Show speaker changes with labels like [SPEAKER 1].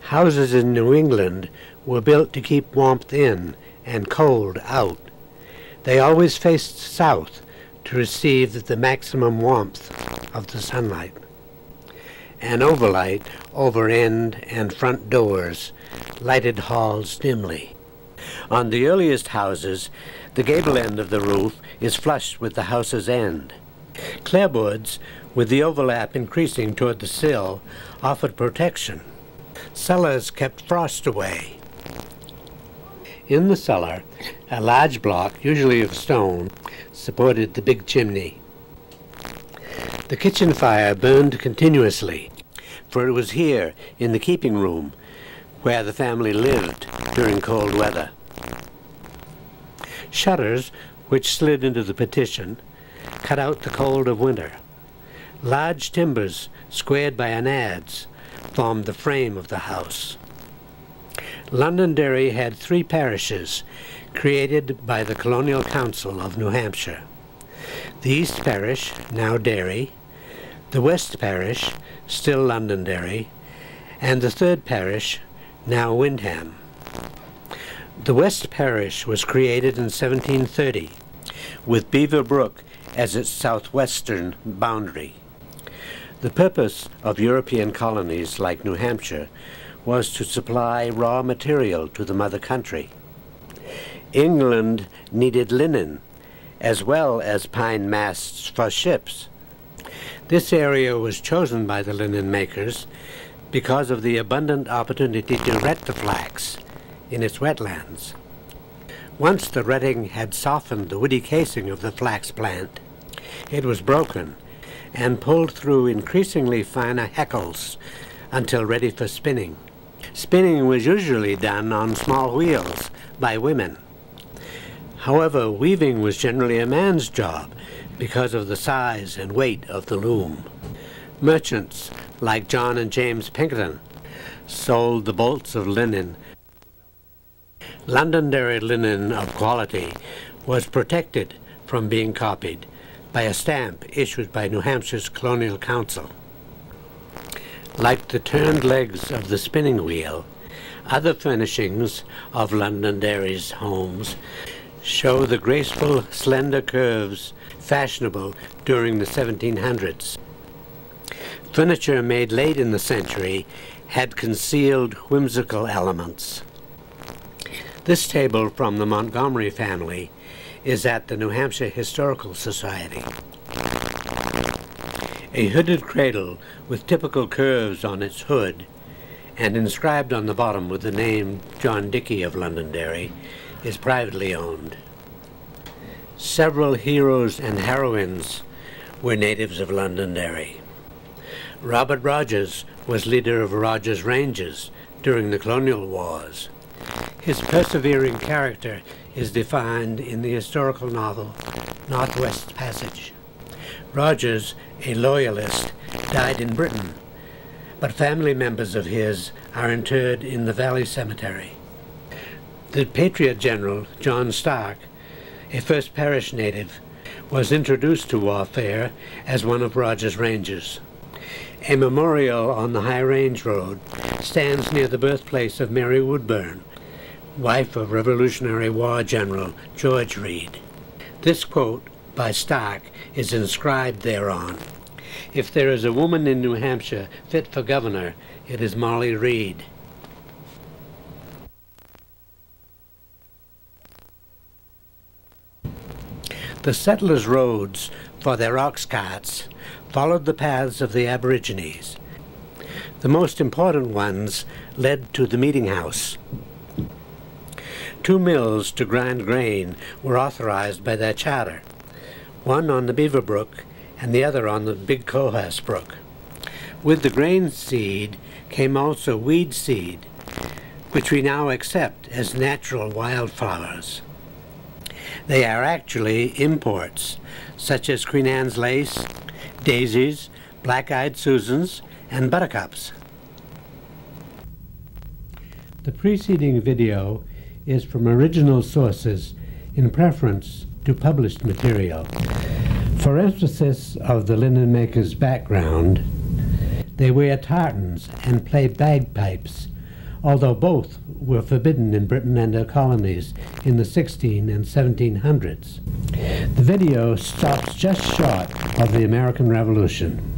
[SPEAKER 1] Houses in New England were built to keep warmth in and cold out. They always faced south to receive the maximum warmth of the sunlight. An overlight over end and front doors lighted halls dimly. On the earliest houses, the gable end of the roof is flush with the house's end. Clapboards, with the overlap increasing toward the sill, offered protection. Cellars kept frost away. In the cellar, a large block, usually of stone, supported the big chimney. The kitchen fire burned continuously, for it was here, in the keeping room, where the family lived during cold weather. Shutters, which slid into the partition, cut out the cold of winter. Large timbers, squared by an adze, formed the frame of the house. Londonderry had 3 parishes, created by the Colonial Council of New Hampshire. The East Parish, now Derry, the West Parish, still Londonderry, and the 3rd Parish, now Windham. The West Parish was created in 1730, with Beaver Brook as its southwestern boundary. The purpose of European colonies like New Hampshire was to supply raw material to the mother country. England needed linen, as well as pine masts for ships. This area was chosen by the linen makers because of the abundant opportunity to ret the flax in its wetlands. Once the retting had softened the woody casing of the flax plant, it was broken and pulled through increasingly finer heckles until ready for spinning. Spinning was usually done on small wheels by women. However, weaving was generally a man's job because of the size and weight of the loom. Merchants like John and James Pinkerton sold the bolts of linen. Londonderry linen of quality was protected from being copied by a stamp issued by New Hampshire's Colonial Council. Like the turned legs of the spinning wheel, other furnishings of Londonderry's homes show the graceful, slender curves fashionable during the 1700s. Furniture made late in the century had concealed whimsical elements. This table from the Montgomery family is at the New Hampshire Historical Society. A hooded cradle with typical curves on its hood and inscribed on the bottom with the name John Dickey of Londonderry is privately owned. Several heroes and heroines were natives of Londonderry. Robert Rogers was leader of Rogers Rangers during the colonial wars. His persevering character is defined in the historical novel Northwest Passage. Rogers, a loyalist, died in Britain, but family members of his are interred in the Valley Cemetery. The Patriot General, John Stark, a First Parish native, was introduced to warfare as one of Rogers' Rangers. A memorial on the High Range Road stands near the birthplace of Mary Woodburn, wife of Revolutionary War General George Reed. This quote by Stark is inscribed thereon. If there is a woman in New Hampshire fit for governor, it is Molly Reed. The settlers' roads for their ox carts followed the paths of the Aborigines. The most important ones led to the meeting house. 2 mills to grind grain were authorized by their charter, one on the Beaver Brook and the other on the Big Cohas Brook. With the grain seed came also weed seed, which we now accept as natural wildflowers. They are actually imports, such as Queen Anne's lace, daisies, black-eyed Susans, and buttercups. The preceding video is from original sources in preference to published material. For emphasis of the linen maker's background, they wear tartans and play bagpipes although both were forbidden in Britain and her colonies in the 16 and 1700s. The video stops just short of the American Revolution.